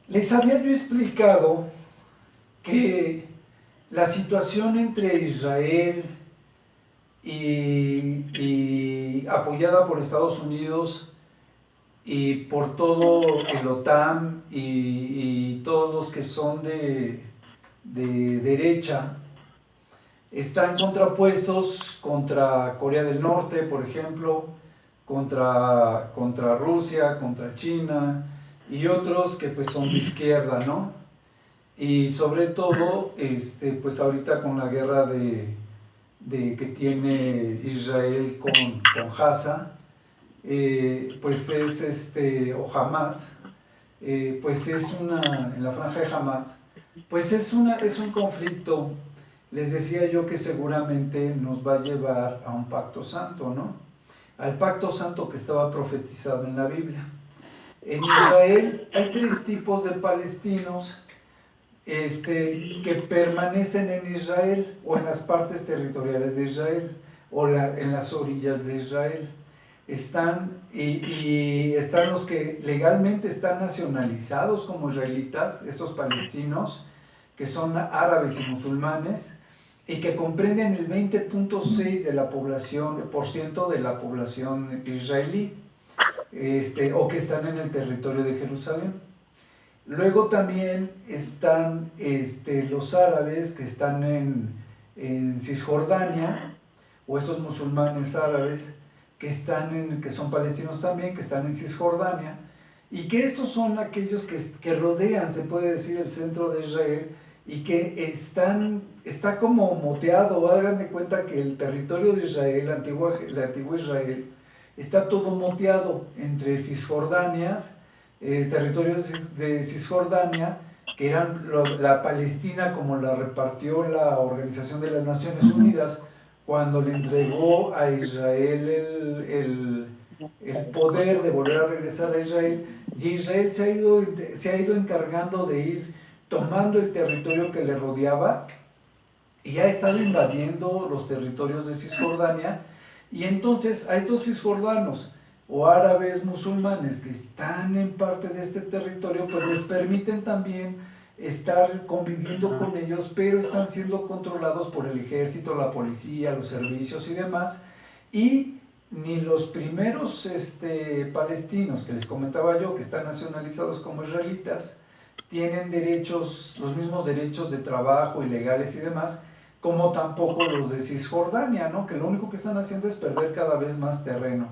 Les había yo explicado que la situación entre Israel y apoyada por Estados Unidos y por todo el OTAN y todos los que son de derecha, están contrapuestos contra Corea del Norte, por ejemplo, contra Rusia, contra China y otros que pues son de izquierda, ¿no? Y sobre todo, pues ahorita con la guerra que tiene Israel con Gaza, pues es o Hamas, pues es en la franja de Hamas, pues es un conflicto. Les decía yo que seguramente nos va a llevar a un pacto santo, ¿no? Al pacto santo que estaba profetizado en la Biblia. En Israel hay tres tipos de palestinos que permanecen en Israel o en las partes territoriales de Israel o en las orillas de Israel. Están los que legalmente están nacionalizados como israelitas, estos palestinos, que son árabes y musulmanes, y que comprenden el 20.6% de la población israelí, o que están en el territorio de Jerusalén. Luego también están los árabes que están en Cisjordania, o esos musulmanes árabes que son palestinos también, que están en Cisjordania, y que estos son aquellos que rodean, se puede decir, el centro de Israel, y que está como moteado. Hagan de cuenta que el territorio de Israel, la antigua Israel, está todo moteado entre Cisjordanias, territorios de Cisjordania, que eran la Palestina como la repartió la Organización de las Naciones Unidas cuando le entregó a Israel el poder de volver a regresar a Israel. Y Israel se ha ido encargando de ir tomando el territorio que le rodeaba y ha estado invadiendo los territorios de Cisjordania. Y entonces a estos cisjordanos o árabes musulmanes que están en parte de este territorio, pues les permiten también estar conviviendo con ellos, pero están siendo controlados por el ejército, la policía, los servicios y demás. Y ni los primeros palestinos que les comentaba yo, que están nacionalizados como israelitas, tienen derechos, los mismos derechos de trabajo y legales y demás, como tampoco los de Cisjordania, ¿no? Que lo único que están haciendo es perder cada vez más terreno.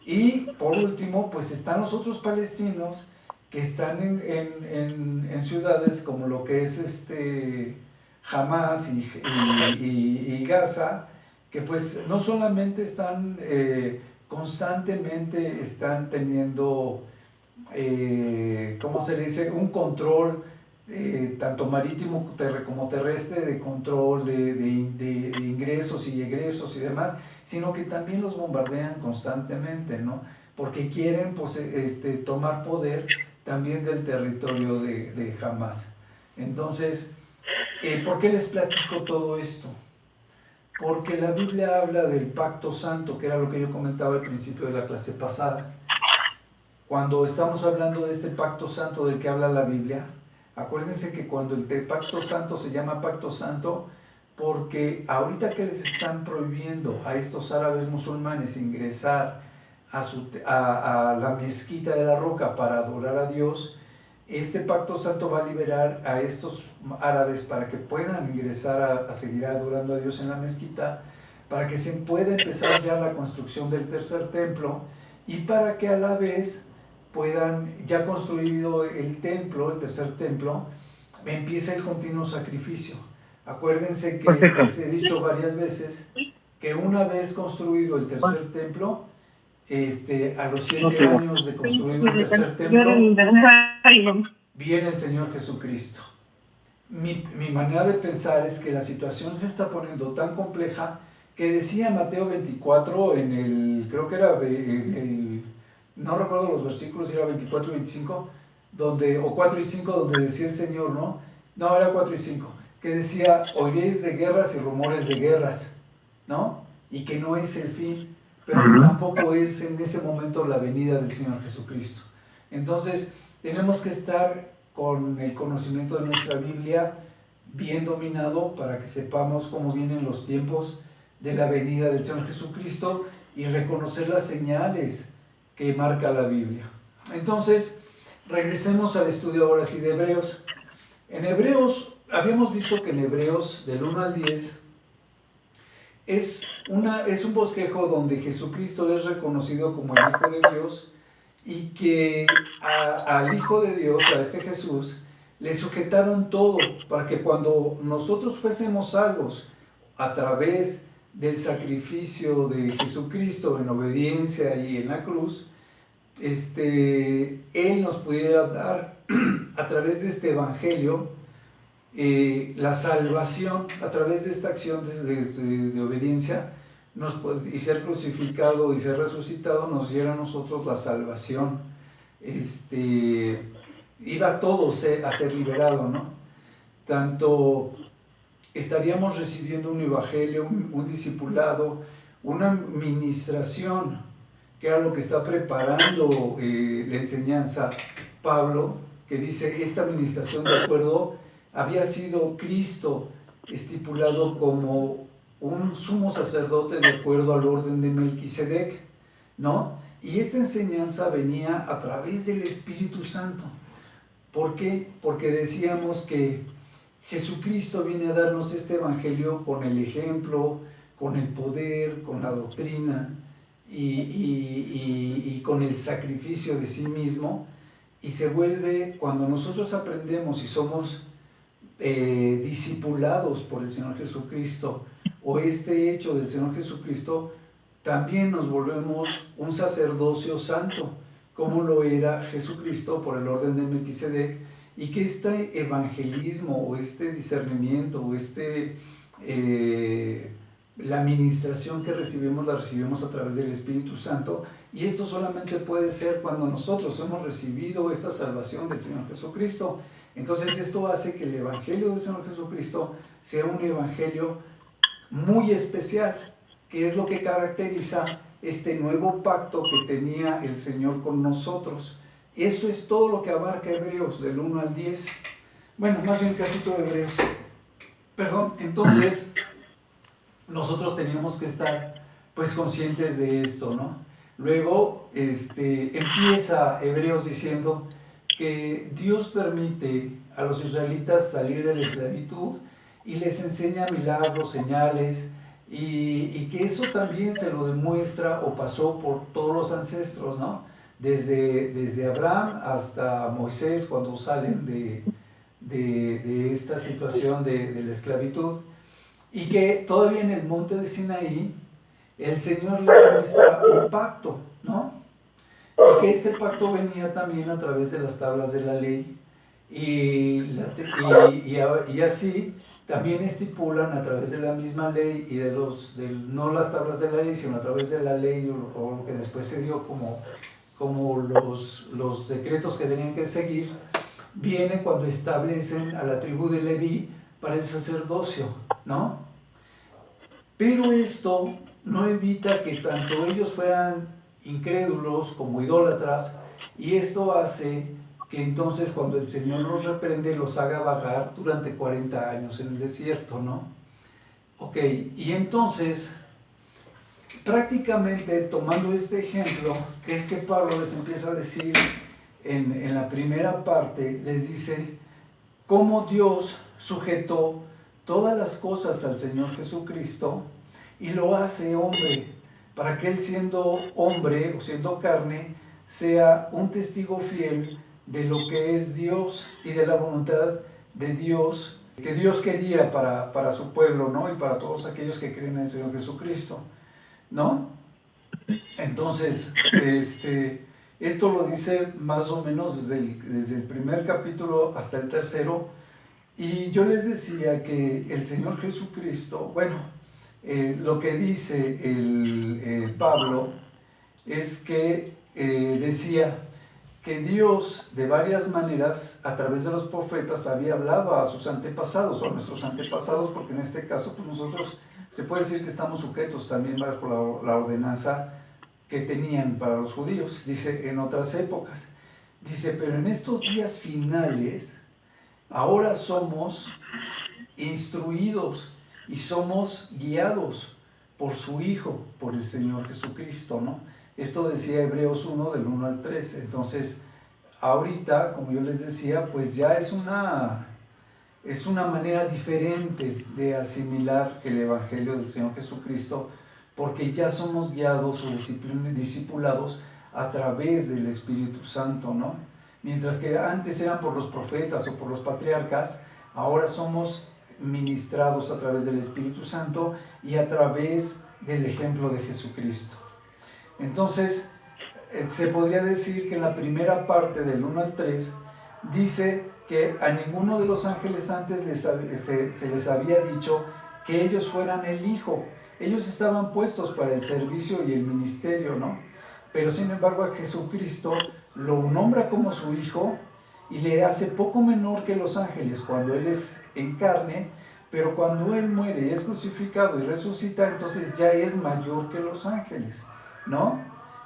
Y por último, pues están los otros palestinos que están en ciudades como lo que es Hamas y Gaza, que pues no solamente constantemente están teniendo, ¿cómo se le dice?, un control tanto marítimo como terrestre, de control de ingresos y egresos y demás, sino que también los bombardean constantemente, ¿no? Porque quieren pues, tomar poder también del territorio de Hamas. Entonces, ¿por qué les platico todo esto? Porque la Biblia habla del pacto santo, que era lo que yo comentaba al principio de la clase pasada. Cuando estamos hablando de este pacto santo del que habla la Biblia, acuérdense que cuando el pacto santo se llama pacto santo, porque ahorita que les están prohibiendo a estos árabes musulmanes ingresar a la mezquita de la Roca para adorar a Dios, este pacto santo va a liberar a estos árabes para que puedan ingresar a seguir adorando a Dios en la mezquita, para que se pueda empezar ya la construcción del tercer templo y para que a la vez puedan, ya construido el templo, el tercer templo, empiece el continuo sacrificio. Acuérdense que les he dicho varias veces que una vez construido el tercer templo, a los 7 años de construido el tercer templo, viene el Señor Jesucristo. Mi manera de pensar es que la situación se está poniendo tan compleja que decía Mateo 24 creo que era no recuerdo los versículos, si era 24 y 25, o 4 y 5, donde decía el Señor, ¿no? No, era 4 y 5, que decía, oiréis de guerras y rumores de guerras, ¿no? Y que no es el fin, pero que tampoco es en ese momento la venida del Señor Jesucristo. Entonces, tenemos que estar con el conocimiento de nuestra Biblia bien dominado para que sepamos cómo vienen los tiempos de la venida del Señor Jesucristo y reconocer las señales que marca la Biblia. Entonces, regresemos al estudio ahora sí de Hebreos. En Hebreos, habíamos visto que en Hebreos del 1 al 10 es un bosquejo donde Jesucristo es reconocido como el Hijo de Dios y que al Hijo de Dios, a este Jesús, le sujetaron todo para que cuando nosotros fuésemos salvos a través del sacrificio de Jesucristo en obediencia y en la cruz, Él nos pudiera dar a través de este evangelio la salvación, a través de esta acción de obediencia y ser crucificado y ser resucitado nos diera a nosotros la salvación. Iba todo a ser liberado, ¿no? Tanto estaríamos recibiendo un evangelio, un discipulado, una ministración, que era lo que está preparando la enseñanza Pablo, que dice, esta administración de acuerdo había sido Cristo estipulado como un sumo sacerdote de acuerdo al orden de Melquisedec, ¿no? Y esta enseñanza venía a través del Espíritu Santo. ¿Por qué? Porque decíamos que Jesucristo viene a darnos este evangelio con el ejemplo, con el poder, con la doctrina y con el sacrificio de sí mismo, y se vuelve, cuando nosotros aprendemos y somos discipulados por el Señor Jesucristo, o este hecho del Señor Jesucristo, también nos volvemos un sacerdocio santo, como lo era Jesucristo por el orden de Melquisedec, y que este evangelismo o este discernimiento o la administración que recibimos la recibimos a través del Espíritu Santo, y esto solamente puede ser cuando nosotros hemos recibido esta salvación del Señor Jesucristo. Entonces esto hace que el evangelio del Señor Jesucristo sea un evangelio muy especial, que es lo que caracteriza este nuevo pacto que tenía el Señor con nosotros. Eso es todo lo que abarca Hebreos del 1 al 10. Bueno, más bien casi todo Hebreos. Perdón, entonces nosotros teníamos que estar pues conscientes de esto, ¿no? Luego empieza Hebreos diciendo que Dios permite a los israelitas salir de la esclavitud y les enseña milagros, señales, y que eso también se lo demuestra o pasó por todos los ancestros, ¿no? Desde Abraham hasta Moisés, cuando salen de esta situación de la esclavitud, y que todavía en el monte de Sinaí el Señor les muestra un pacto, ¿no? Y que este pacto venía también a través de las tablas de la ley, y así también estipulan a través de la misma ley y no las tablas de la ley, sino a través de la ley o lo que después se dio como los decretos que tenían que seguir, viene cuando establecen a la tribu de Leví para el sacerdocio, ¿no? Pero esto no evita que tanto ellos fueran incrédulos como idólatras, y esto hace que entonces cuando el Señor los reprende, los haga vagar durante 40 años en el desierto, ¿no? Ok, y entonces, prácticamente tomando este ejemplo, es que Pablo les empieza a decir en la primera parte, les dice cómo Dios sujetó todas las cosas al Señor Jesucristo y lo hace hombre, para que Él, siendo hombre o siendo carne, sea un testigo fiel de lo que es Dios y de la voluntad de Dios, que Dios quería para su pueblo, ¿no? Y para todos aquellos que creen en el Señor Jesucristo, ¿no? Entonces, esto lo dice más o menos desde el primer capítulo hasta el tercero, y yo les decía que el Señor Jesucristo, bueno, lo que dice Pablo es que decía que Dios de varias maneras a través de los profetas había hablado a sus antepasados o a nuestros antepasados, porque en este caso pues nosotros se puede decir que estamos sujetos también bajo la ordenanza que tenían para los judíos, dice en otras épocas, Dice, pero en estos días finales, ahora somos instruidos y somos guiados por su Hijo, por el Señor Jesucristo, ¿no? Esto decía Hebreos 1, del 1 al 3. Entonces, ahorita, como yo les decía, pues ya es una manera diferente de asimilar el Evangelio del Señor Jesucristo, porque ya somos guiados o discipulados a través del Espíritu Santo, ¿no? Mientras que antes eran por los profetas o por los patriarcas, ahora somos ministrados a través del Espíritu Santo y a través del ejemplo de Jesucristo. Entonces, se podría decir que en la primera parte del 1 al 3 dice que a ninguno de los ángeles antes se les había dicho que ellos fueran el Hijo. Ellos estaban puestos para el servicio y el ministerio, ¿no? Pero sin embargo a Jesucristo lo nombra como su Hijo y le hace poco menor que los ángeles cuando Él es en carne, pero cuando Él muere, es crucificado y resucita, entonces ya es mayor que los ángeles, ¿no?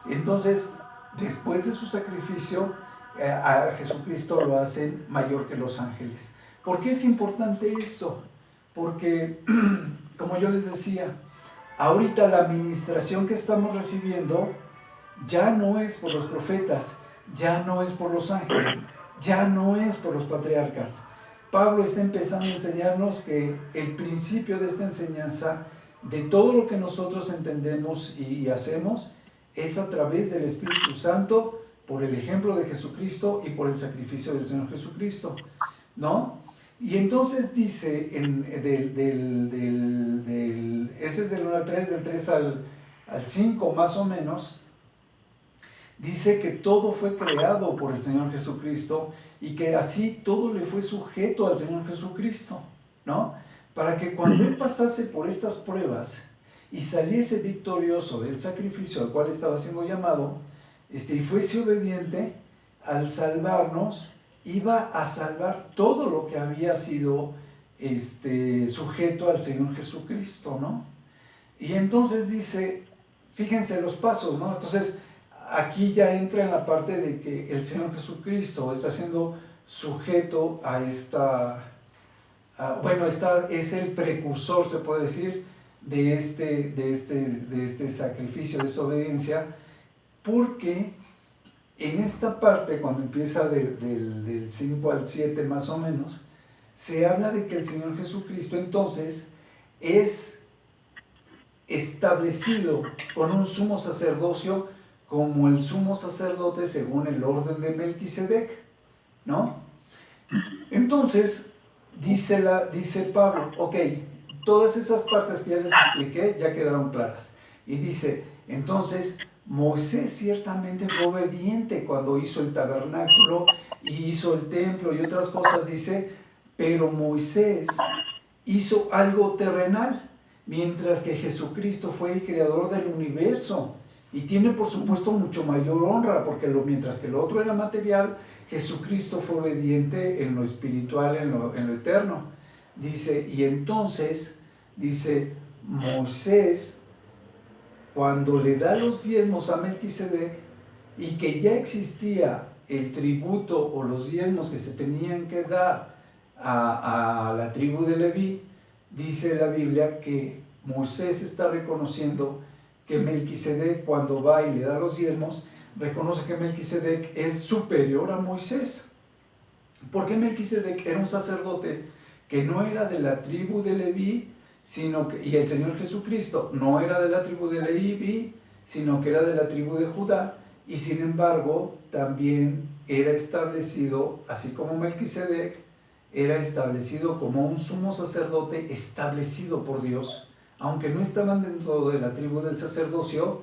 Entonces, después de su sacrificio, a Jesucristo lo hacen mayor que los ángeles. ¿Por qué es importante esto? Porque, como yo les decía, ahorita la administración que estamos recibiendo ya no es por los profetas, ya no es por los ángeles, ya no es por los patriarcas. Pablo está empezando a enseñarnos que el principio de esta enseñanza, de todo lo que nosotros entendemos y hacemos, es a través del Espíritu Santo, por el ejemplo de Jesucristo y por el sacrificio del Señor Jesucristo, ¿no? Y entonces dice, ese es del 1 al 3, del 3 al 5 más o menos, dice que todo fue creado por el Señor Jesucristo y que así todo le fue sujeto al Señor Jesucristo, ¿no? Para que cuando Él pasase por estas pruebas y saliese victorioso del sacrificio al cual estaba siendo llamado, y fuese obediente, al salvarnos, iba a salvar todo lo que había sido sujeto al Señor Jesucristo, ¿no? Y entonces dice, fíjense los pasos, ¿no? Entonces, aquí ya entra en la parte de que el Señor Jesucristo está siendo sujeto a es el precursor, se puede decir, de este sacrificio, de esta obediencia, porque en esta parte, cuando empieza del 5 al 7 más o menos, se habla de que el Señor Jesucristo entonces es establecido con un sumo sacerdocio como el sumo sacerdote según el orden de Melquisedec, ¿no? Entonces, dice Pablo, ok, todas esas partes que ya les expliqué ya quedaron claras. Y dice, entonces, Moisés ciertamente fue obediente cuando hizo el tabernáculo y hizo el templo y otras cosas, dice, pero Moisés hizo algo terrenal, mientras que Jesucristo fue el creador del universo y tiene por supuesto mucho mayor honra, porque mientras que el otro era material, Jesucristo fue obediente en lo espiritual, en lo eterno. Dice, y entonces, dice, Moisés, cuando le da los diezmos a Melquisedec y que ya existía el tributo o los diezmos que se tenían que dar a la tribu de Leví, dice la Biblia que Moisés está reconociendo que Melquisedec, cuando va y le da los diezmos, reconoce que Melquisedec es superior a Moisés, porque Melquisedec era un sacerdote que no era de la tribu de Leví, y el Señor Jesucristo no era de la tribu de Leví, sino que era de la tribu de Judá, y sin embargo también era establecido, así como Melquisedec, era establecido como un sumo sacerdote establecido por Dios. Aunque no estaban dentro de la tribu del sacerdocio,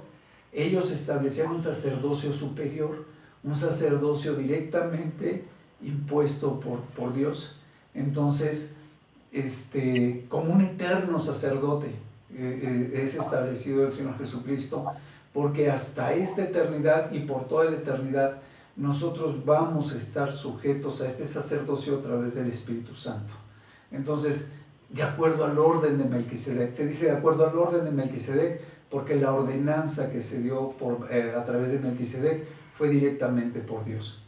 ellos establecían un sacerdocio superior, un sacerdocio directamente impuesto por Dios. Entonces, como un eterno sacerdote es establecido el Señor Jesucristo, porque hasta esta eternidad y por toda la eternidad nosotros vamos a estar sujetos a este sacerdocio a través del Espíritu Santo. Entonces, de acuerdo al orden de Melquisedec, se dice de acuerdo al orden de Melquisedec porque la ordenanza que se dio a través de Melquisedec fue directamente por Dios.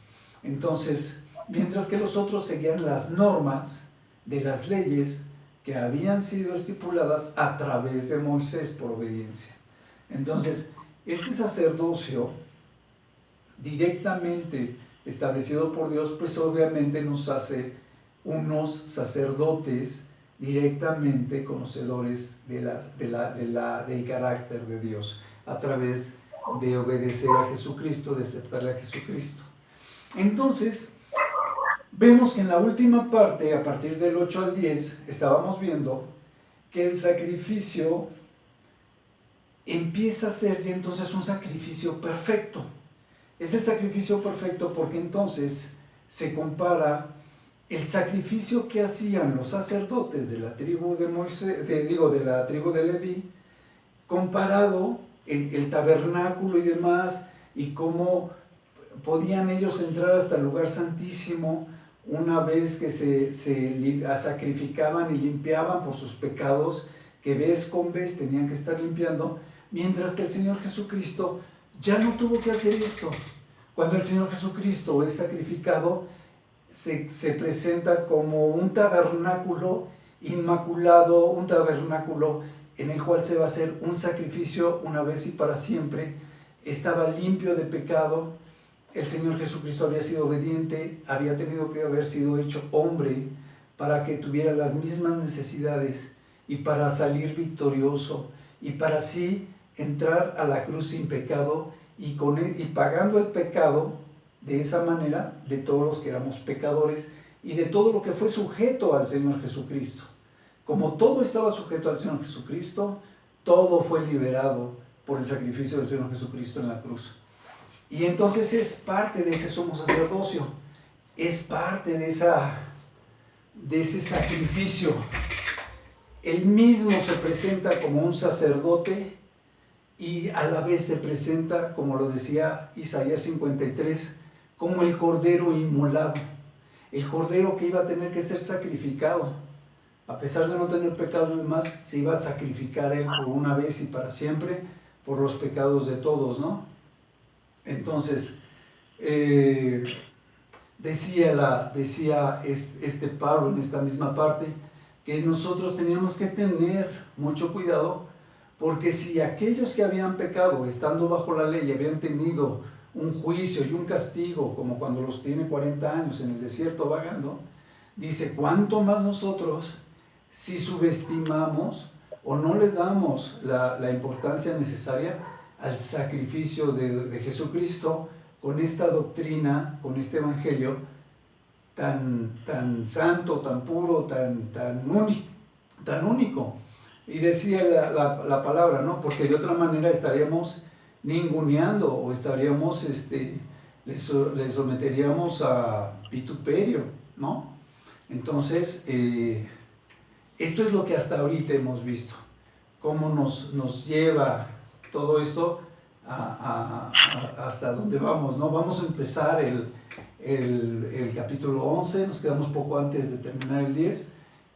Entonces, mientras que los otros seguían las normas de las leyes que habían sido estipuladas a través de Moisés por obediencia. Entonces, este sacerdocio directamente establecido por Dios, pues obviamente nos hace unos sacerdotes directamente conocedores del carácter de Dios, a través de obedecer a Jesucristo, de aceptarle a Jesucristo. Entonces, vemos que en la última parte, a partir del 8 al 10, estábamos viendo que el sacrificio empieza a ser ya entonces un sacrificio perfecto. Es el sacrificio perfecto porque entonces se compara el sacrificio que hacían los sacerdotes de la tribu de Moisés, de la tribu de Leví, comparado el tabernáculo y demás, y cómo podían ellos entrar hasta el lugar santísimo una vez que se sacrificaban y limpiaban por sus pecados, que vez con vez tenían que estar limpiando, mientras que el Señor Jesucristo ya no tuvo que hacer esto. Cuando el Señor Jesucristo es sacrificado, se presenta como un tabernáculo inmaculado, un tabernáculo en el cual se va a hacer un sacrificio una vez y para siempre. Estaba limpio de pecado. El Señor Jesucristo había sido obediente, había tenido que haber sido hecho hombre para que tuviera las mismas necesidades y para salir victorioso y para así entrar a la cruz sin pecado y pagando el pecado de esa manera de todos los que éramos pecadores y de todo lo que fue sujeto al Señor Jesucristo. Como todo estaba sujeto al Señor Jesucristo, todo fue liberado por el sacrificio del Señor Jesucristo en la cruz. Y entonces es parte de ese sumo sacerdocio, es parte de ese sacrificio. Él mismo se presenta como un sacerdote y a la vez se presenta, como lo decía Isaías 53, como el cordero inmolado, el cordero que iba a tener que ser sacrificado. A pesar de no tener pecado y demás, se iba a sacrificar él por una vez y para siempre por los pecados de todos, ¿no? Entonces, decía este Pablo en esta misma parte, que nosotros teníamos que tener mucho cuidado, porque si aquellos que habían pecado, estando bajo la ley, habían tenido un juicio y un castigo, como cuando los tiene 40 años en el desierto vagando, dice, ¿cuánto más nosotros, si subestimamos o no le damos la importancia necesaria al sacrificio de Jesucristo con esta doctrina, con este evangelio tan santo, tan puro, tan único? Y decía la palabra, ¿no? Porque de otra manera estaríamos ninguneando o estaríamos, le someteríamos a vituperio, ¿no? Entonces, esto es lo que hasta ahorita hemos visto, cómo nos lleva todo esto hasta donde vamos, ¿no? Vamos a empezar el capítulo 11, nos quedamos poco antes de terminar el 10,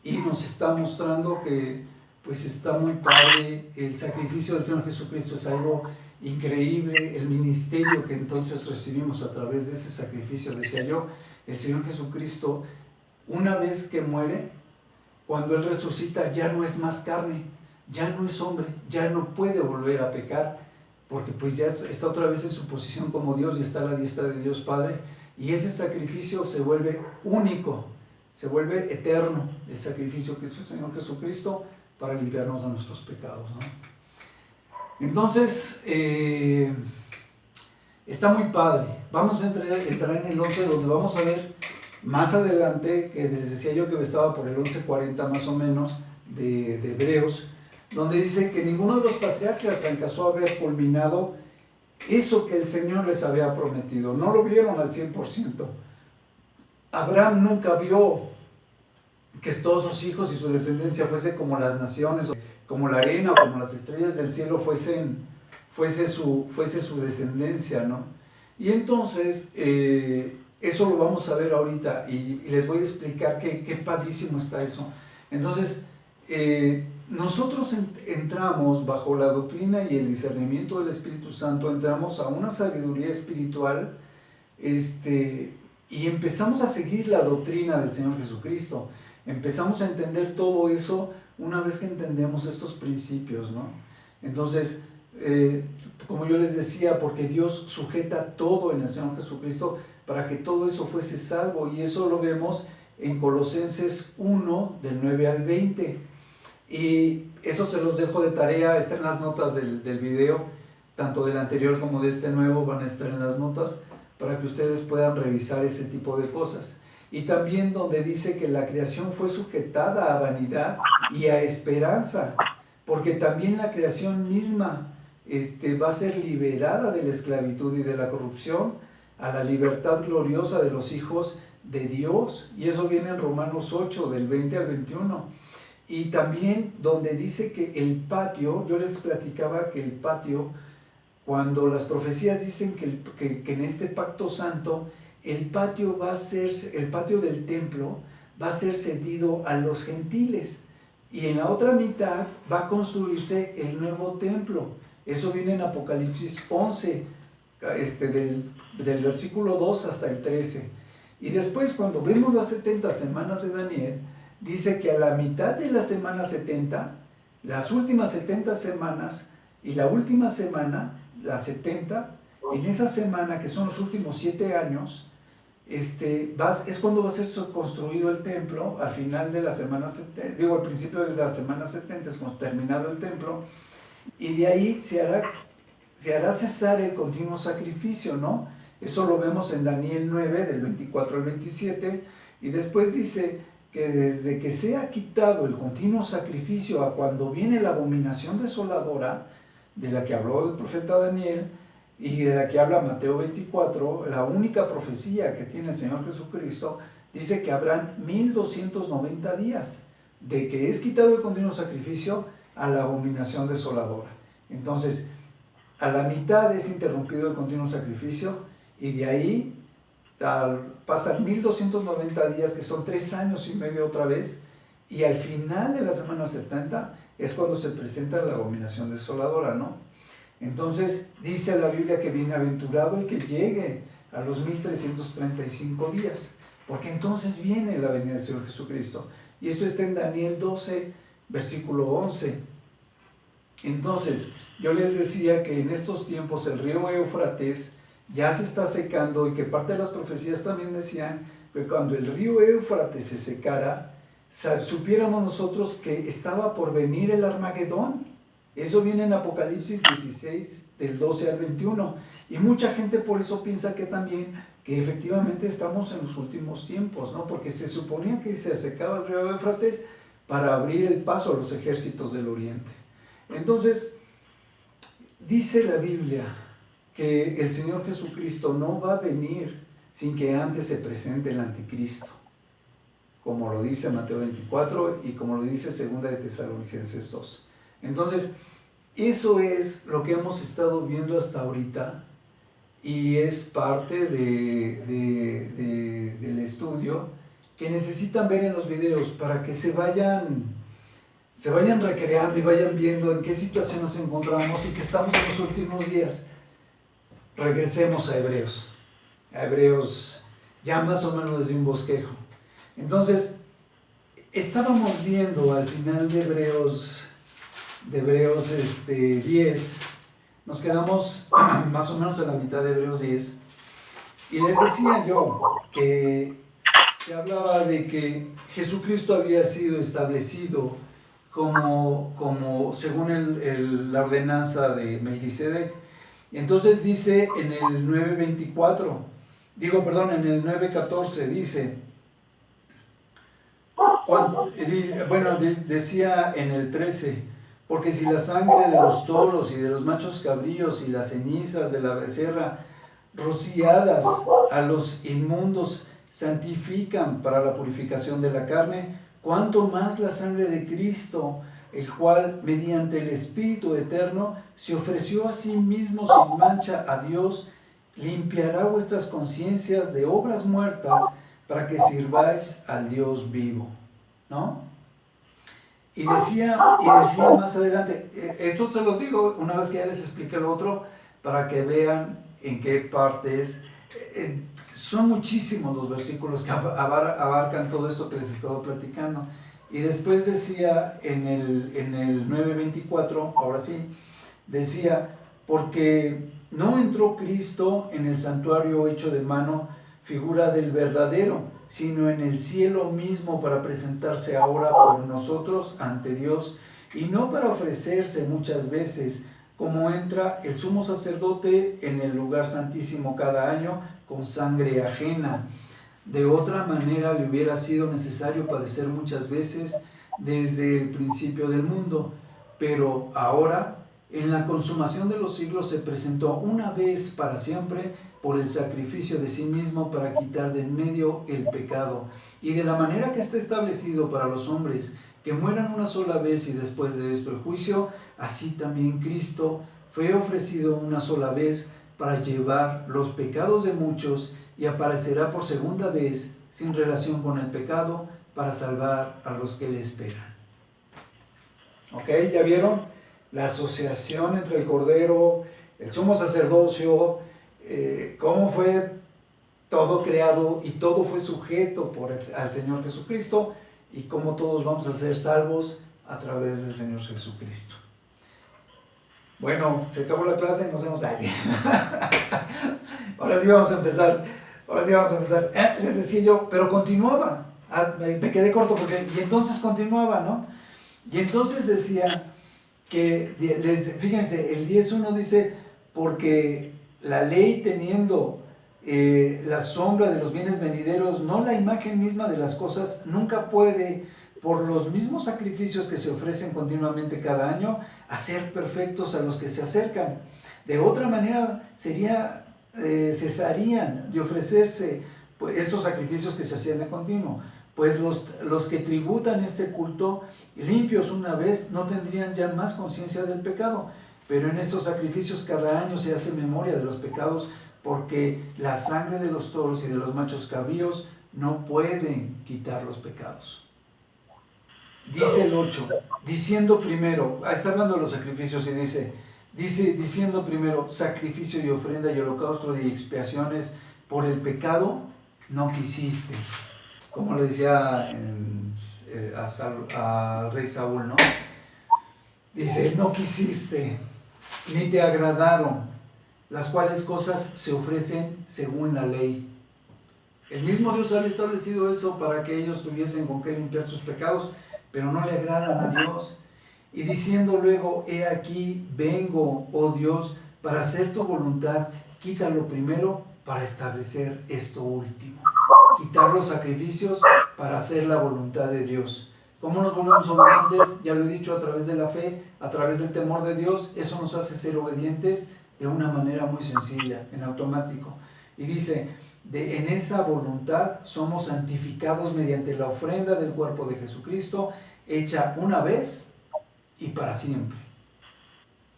y nos está mostrando que pues está muy padre, el sacrificio del Señor Jesucristo es algo increíble, el ministerio que entonces recibimos a través de ese sacrificio. Decía yo, el Señor Jesucristo, una vez que muere, cuando Él resucita, ya no es más carne, ya no es hombre, ya no puede volver a pecar, porque pues ya está otra vez en su posición como Dios y está a la diestra de Dios Padre, y ese sacrificio se vuelve único, se vuelve eterno, el sacrificio que hizo el Señor Jesucristo para limpiarnos de nuestros pecados, ¿no? Entonces, está muy padre. Vamos a entrar en el 11, donde vamos a ver más adelante, que les decía yo que estaba por el 11:40 más o menos de Hebreos, donde dice que ninguno de los patriarcas alcanzó a haber culminado eso que el Señor les había prometido. No lo vieron al 100%. Abraham nunca vio que todos sus hijos y su descendencia fuese como las naciones, como la arena o como las estrellas del cielo fuese su descendencia, ¿no? Y entonces, eso lo vamos a ver ahorita y les voy a explicar qué padrísimo está eso. Entonces, nosotros entramos bajo la doctrina y el discernimiento del Espíritu Santo, entramos a una sabiduría espiritual, Y empezamos a seguir la doctrina del Señor Jesucristo. Empezamos a entender todo eso una vez que entendemos estos principios, ¿no? Entonces, como yo les decía, porque Dios sujeta todo en el Señor Jesucristo para que todo eso fuese salvo. Y eso lo vemos en Colosenses 1, del 9 al 20. Y eso se los dejo de tarea, está en las notas del video, tanto del anterior como de este nuevo van a estar en las notas, para que ustedes puedan revisar ese tipo de cosas. Y también donde dice que la creación fue sujetada a vanidad y a esperanza, porque también la creación misma va a ser liberada de la esclavitud y de la corrupción a la libertad gloriosa de los hijos de Dios. Y eso viene en Romanos 8, del 20 al 21. Y también donde dice que el patio, yo les platicaba que el patio, cuando las profecías dicen que en este pacto santo, el patio del templo va a ser cedido a los gentiles. Y en la otra mitad va a construirse el nuevo templo. Eso viene en Apocalipsis 11, del versículo 2 hasta el 13. Y después, cuando vemos las 70 semanas de Daniel, dice que a la mitad de la semana 70, las últimas 70 semanas y la última semana, la 70, en esa semana que son los últimos 7 años, es cuando va a ser construido el templo. Al final de la semana 70, al principio de la semana 70 es terminado el templo, y de ahí se hará cesar el continuo sacrificio, ¿no? Eso lo vemos en Daniel 9, del 24 al 27, y después dice que desde que sea quitado el continuo sacrificio a cuando viene la abominación desoladora, de la que habló el profeta Daniel y de la que habla Mateo 24, la única profecía que tiene el Señor Jesucristo, dice que habrán 1290 días de que es quitado el continuo sacrificio a la abominación desoladora. Entonces, a la mitad es interrumpido el continuo sacrificio, y de ahí pasan 1290 días, que son 3 años y medio otra vez, y al final de la semana 70 es cuando se presenta la abominación desoladora, ¿no? Entonces dice la Biblia que bienaventurado el que llegue a los 1335 días, porque entonces viene la venida del Señor Jesucristo. Y esto está en Daniel 12, versículo 11. Entonces, yo les decía que en estos tiempos el río Éufrates ya se está secando, y que parte de las profecías también decían que cuando el río Éufrates se secara, supiéramos nosotros que estaba por venir el Armagedón. Eso viene en Apocalipsis 16, del 12 al 21. Y mucha gente por eso piensa que también, que efectivamente estamos en los últimos tiempos, ¿no? Porque se suponía que se secaba el río Éufrates para abrir el paso a los ejércitos del oriente. Entonces, dice la Biblia que el Señor Jesucristo no va a venir sin que antes se presente el anticristo, como lo dice Mateo 24 y como lo dice 2 de Tesalonicenses 2. Entonces, eso es lo que hemos estado viendo hasta ahorita, y es parte del estudio que necesitan ver en los videos para que se vayan recreando y vayan viendo en qué situación nos encontramos y que estamos en los últimos días. Regresemos a Hebreos ya más o menos desde un bosquejo. Entonces, estábamos viendo al final de Hebreos 10, nos quedamos más o menos a la mitad de Hebreos 10, y les decía yo que se hablaba de que Jesucristo había sido establecido como según la ordenanza de Melquisedec. Entonces dice en el 9:14, en el 9:14 dice, decía en el 13, porque si la sangre de los toros y de los machos cabríos y las cenizas de la becerra rociadas a los inmundos santifican para la purificación de la carne, cuánto más la sangre de Cristo, el cual mediante el Espíritu eterno se ofreció a sí mismo sin mancha a Dios, limpiará vuestras conciencias de obras muertas para que sirváis al Dios vivo, ¿no? Y decía más adelante, esto se los digo una vez que ya les expliqué lo otro, para que vean en qué partes. Son muchísimos los versículos que abarcan todo esto que les he estado platicando. Y después decía en el 9:24, ahora sí, decía, porque no entró Cristo en el santuario hecho de mano, figura del verdadero, sino en el cielo mismo para presentarse ahora por nosotros ante Dios, y no para ofrecerse muchas veces, como entra el sumo sacerdote en el lugar santísimo cada año con sangre ajena. De otra manera le hubiera sido necesario padecer muchas veces desde el principio del mundo, pero ahora, en la consumación de los siglos, se presentó una vez para siempre por el sacrificio de sí mismo para quitar de en medio el pecado. Y de la manera que está establecido para los hombres, que mueran una sola vez y después de esto el juicio, así también Cristo fue ofrecido una sola vez para llevar los pecados de muchos, y aparecerá por segunda vez sin relación con el pecado para salvar a los que le esperan. ¿Ok? ¿Ya vieron? La asociación entre el Cordero, el sumo sacerdocio, cómo fue todo creado y todo fue sujeto al Señor Jesucristo, y cómo todos vamos a ser salvos a través del Señor Jesucristo. Bueno, se acabó la clase y nos vemos allí. Ahora sí vamos a empezar. Les decía yo, pero continuaba. Me quedé corto porque, y entonces continuaba, ¿no? Y entonces decía que, fíjense, el 10.1 dice, porque la ley teniendo la sombra de los bienes venideros, no la imagen misma de las cosas, nunca puede, por los mismos sacrificios que se ofrecen continuamente cada año, hacer perfectos a los que se acercan. De otra manera cesarían de ofrecerse pues, estos sacrificios que se hacían de continuo, pues los que tributan este culto limpios una vez no tendrían ya más conciencia del pecado, pero en estos sacrificios cada año se hace memoria de los pecados, porque la sangre de los toros y de los machos cabríos no pueden quitar los pecados. Dice el 8, diciendo primero, está hablando de los sacrificios y dice, diciendo primero, sacrificio y ofrenda y holocausto y expiaciones por el pecado no quisiste, como le decía al rey Saúl, ¿no? Dice, no quisiste, ni te agradaron, las cuales cosas se ofrecen según la ley. El mismo Dios había establecido eso para que ellos tuviesen con qué limpiar sus pecados, pero no le agradan a Dios. Y diciendo luego, he aquí, vengo, oh Dios, para hacer tu voluntad, quita lo primero para establecer esto último. Quitar los sacrificios para hacer la voluntad de Dios. ¿Cómo nos volvemos obedientes? Ya lo he dicho, a través de la fe, a través del temor de Dios. Eso nos hace ser obedientes de una manera muy sencilla, en automático. Y dice, en esa voluntad somos santificados mediante la ofrenda del cuerpo de Jesucristo, hecha una vez y para siempre.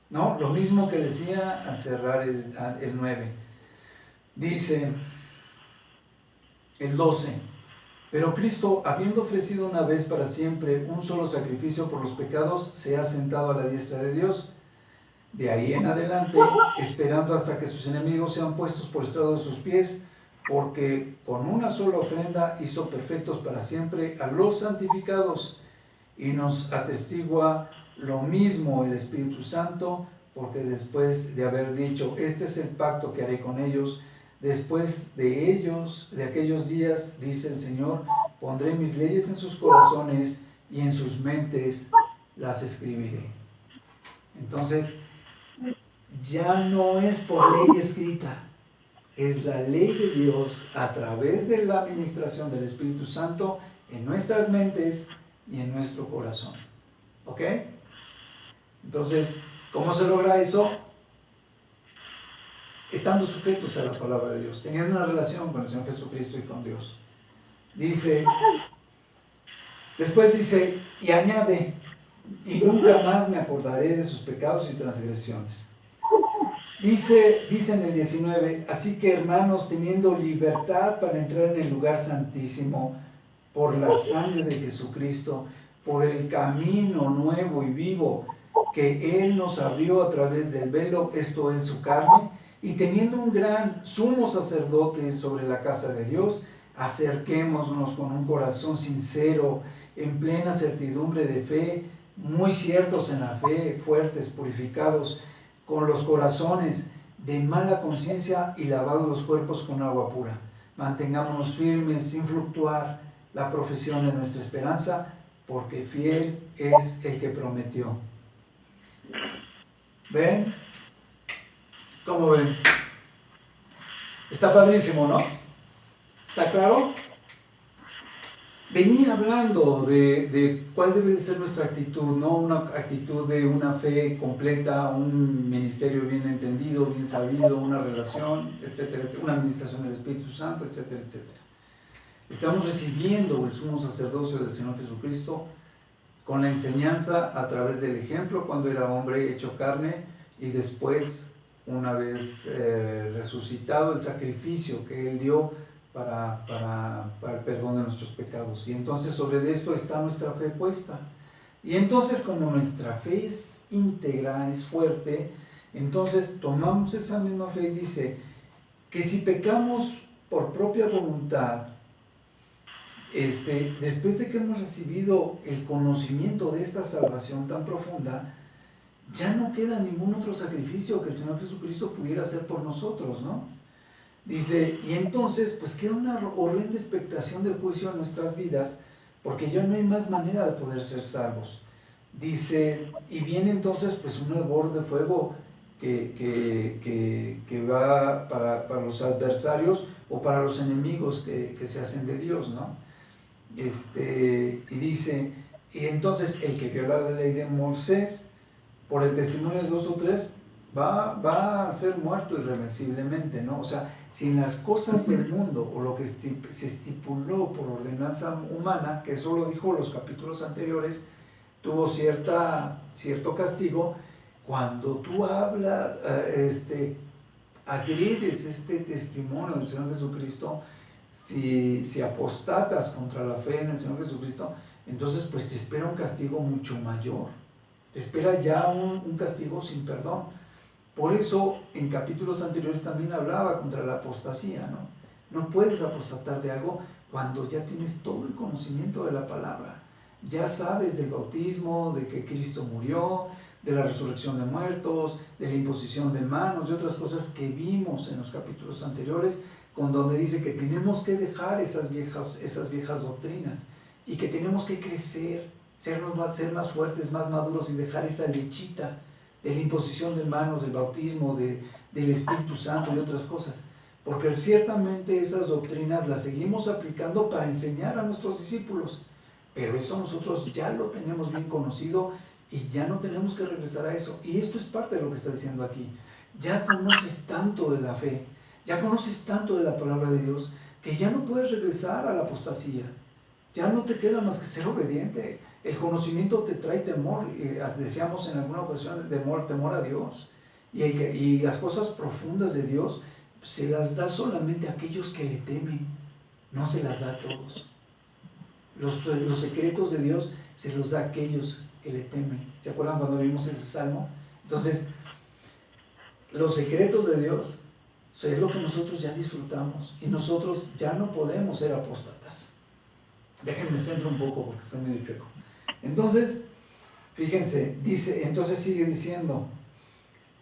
¿No? Lo mismo que decía al cerrar el 9. Dice el 12, pero Cristo, habiendo ofrecido una vez para siempre un solo sacrificio por los pecados, se ha sentado a la diestra de Dios. De ahí en adelante, esperando hasta que sus enemigos sean puestos por estrado de sus pies, porque con una sola ofrenda hizo perfectos para siempre a los santificados, y nos atestigua lo mismo el Espíritu Santo, porque después de haber dicho, este es el pacto que haré con ellos, después de aquellos días, dice el Señor, pondré mis leyes en sus corazones y en sus mentes las escribiré. Entonces, ya no es por ley escrita, es la ley de Dios a través de la administración del Espíritu Santo en nuestras mentes y en nuestro corazón. ¿Ok? Entonces, ¿cómo se logra eso? Estando sujetos a la palabra de Dios, teniendo una relación con el Señor Jesucristo y con Dios. Después dice, y añade, y nunca más me acordaré de sus pecados y transgresiones. Dice en el 19, así que hermanos, teniendo libertad para entrar en el lugar santísimo por la sangre de Jesucristo, por el camino nuevo y vivo que Él nos abrió a través del velo, esto es su carne, Y teniendo un gran sumo sacerdote sobre la casa de Dios, acerquémonos con un corazón sincero, en plena certidumbre de fe, muy ciertos en la fe, fuertes, purificados, con los corazones de mala conciencia y lavados los cuerpos con agua pura. Mantengámonos firmes sin fluctuar la profesión de nuestra esperanza, porque fiel es el que prometió. ¿Ven? ¿Cómo ven? Está padrísimo, ¿no? ¿Está claro? Venía hablando de cuál debe de ser nuestra actitud, ¿no? Una actitud de una fe completa, un ministerio bien entendido, bien sabido, una relación, etcétera, etcétera, una administración del Espíritu Santo, etcétera, etcétera. Estamos recibiendo el sumo sacerdocio del Señor Jesucristo con la enseñanza a través del ejemplo cuando era hombre hecho carne y después, una vez resucitado, el sacrificio que Él dio para el perdón de nuestros pecados. Y entonces sobre esto está nuestra fe puesta. Y entonces como nuestra fe es íntegra, es fuerte, entonces tomamos esa misma fe y dice que si pecamos por propia voluntad, después de que hemos recibido el conocimiento de esta salvación tan profunda, ya no queda ningún otro sacrificio que el Señor Jesucristo pudiera hacer por nosotros, ¿no? Dice, y entonces pues queda una horrenda expectación del juicio en nuestras vidas, porque ya no hay más manera de poder ser salvos. Dice, y viene entonces pues un hervor de fuego que va para los adversarios o para los enemigos que se hacen de Dios, ¿no? Y dice, y entonces el que viola la ley de Moisés, por el testimonio de 2 o 3, va a ser muerto irreversiblemente, ¿no? O sea, si en las cosas del mundo, o lo que se estipuló por ordenanza humana, que eso lo dijo los capítulos anteriores, tuvo cierto castigo, cuando tú hablas, agredes este testimonio del Señor Jesucristo, si apostatas contra la fe en el Señor Jesucristo, entonces pues te espera un castigo mucho mayor, te espera ya un castigo sin perdón. Por eso en capítulos anteriores también hablaba contra la apostasía, ¿no? No puedes apostatar de algo cuando ya tienes todo el conocimiento de la palabra, ya sabes del bautismo, de que Cristo murió, de la resurrección de muertos, de la imposición de manos, de otras cosas que vimos en los capítulos anteriores, con donde dice que tenemos que dejar esas viejas doctrinas y que tenemos que crecer, ser más fuertes, más maduros y dejar esa lechita de la imposición de manos, del bautismo, del Espíritu Santo y otras cosas. Porque ciertamente esas doctrinas las seguimos aplicando para enseñar a nuestros discípulos, pero eso nosotros ya lo tenemos bien conocido y ya no tenemos que regresar a eso. Y esto es parte de lo que está diciendo aquí. Ya conoces tanto de la fe, ya conoces tanto de la palabra de Dios, que ya no puedes regresar a la apostasía. Ya no te queda más que ser obediente. El conocimiento te trae temor, decíamos en alguna ocasión, temor a Dios. Y las cosas profundas de Dios se las da solamente a aquellos que le temen, no se las da a todos. Los secretos de Dios se los da a aquellos que le temen. ¿Se acuerdan cuando vimos ese salmo? Entonces, los secretos de Dios es lo que nosotros ya disfrutamos y nosotros ya no podemos ser apóstatas. Déjenme centro un poco porque estoy medio chueco. Entonces, fíjense, entonces sigue diciendo,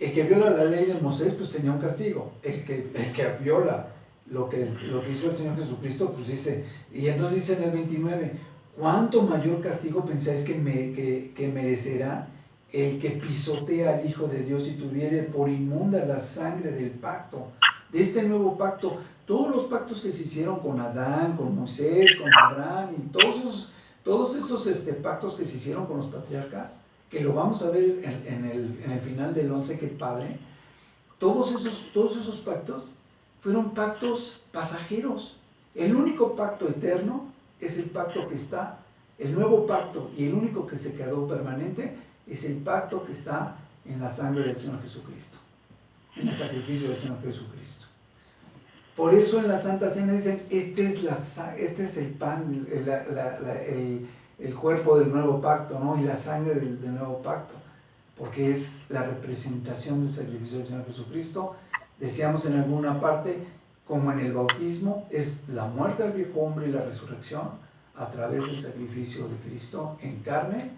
el que viola la ley de Moisés pues tenía un castigo, el que viola lo que hizo el Señor Jesucristo pues dice, y entonces dice en el 29, ¿cuánto mayor castigo pensáis que merecerá el que pisotea al Hijo de Dios y tuviere por inmunda la sangre del pacto, de este nuevo pacto? Todos los pactos que se hicieron con Adán, con Moisés, con Abraham y todos esos pactos que se hicieron con los patriarcas, que lo vamos a ver en el final del 11, que padre, todos esos pactos fueron pactos pasajeros. El único pacto eterno es el pacto que está, el nuevo pacto, y el único que se quedó permanente es el pacto que está en la sangre del Señor Jesucristo, en el sacrificio del Señor Jesucristo. Por eso en la Santa Cena dicen, este es el pan, el cuerpo del nuevo pacto, ¿no? Y la sangre del nuevo pacto, porque es la representación del sacrificio del Señor Jesucristo Decíamos en alguna parte, como en el bautismo, es la muerte al viejo hombre y la resurrección a través del sacrificio de Cristo en carne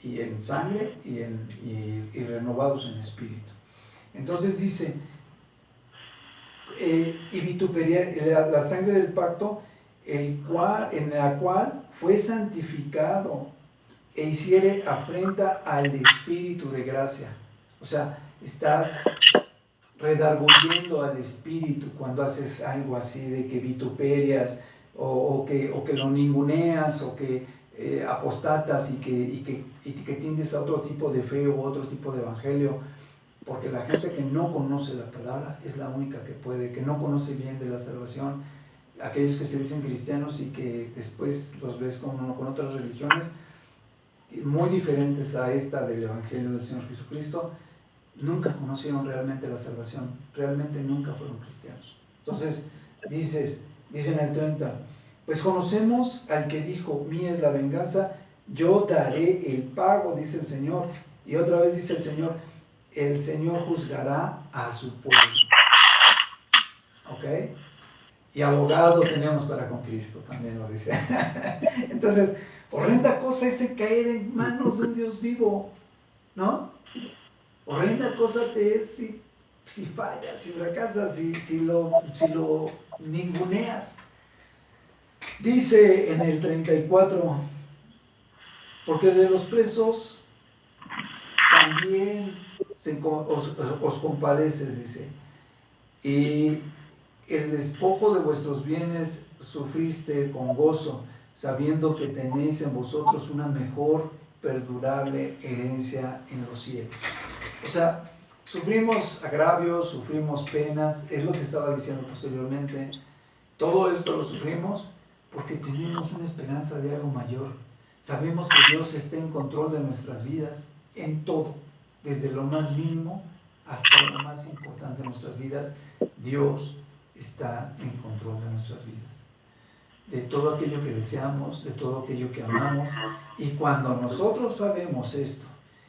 y en sangre y renovados en espíritu. Entonces dice, y vitupería la sangre del pacto, en la cual fue santificado e hiciere afrenta al Espíritu de gracia. O sea, estás redarguyendo al Espíritu cuando haces algo así de que vituperias o que lo ninguneas o que apostatas y que tiendes a otro tipo de fe o otro tipo de evangelio, porque la gente que no conoce la palabra es la única que puede, que no conoce bien de la salvación. Aquellos que se dicen cristianos y que después los ves con otras religiones muy diferentes a esta del evangelio del Señor Jesucristo, nunca conocieron realmente la salvación, realmente nunca fueron cristianos. Entonces dice en el 30, pues conocemos al que dijo, mía es la venganza, yo daré el pago, dice el Señor. Y otra vez dice el Señor juzgará a su pueblo. ¿Ok? Y abogado tenemos para con Cristo, también lo dice. Entonces, horrenda cosa es caer en manos de un Dios vivo, ¿no? Horrenda cosa te es si fallas, si fracasas, si lo ninguneas. Dice en el 34, porque de los presos también os compadeces, dice, y el despojo de vuestros bienes sufriste con gozo, sabiendo que tenéis en vosotros una mejor, perdurable herencia en los cielos. O sea, sufrimos agravios, sufrimos penas, es lo que estaba diciendo posteriormente. Todo esto lo sufrimos porque tenemos una esperanza de algo mayor. Sabemos que Dios está en control de nuestras vidas, en todo, desde lo más mínimo hasta lo más importante de nuestras vidas. Dios está en control de nuestras vidas, de todo aquello que deseamos, de todo aquello que amamos. Y cuando nosotros sabemos esto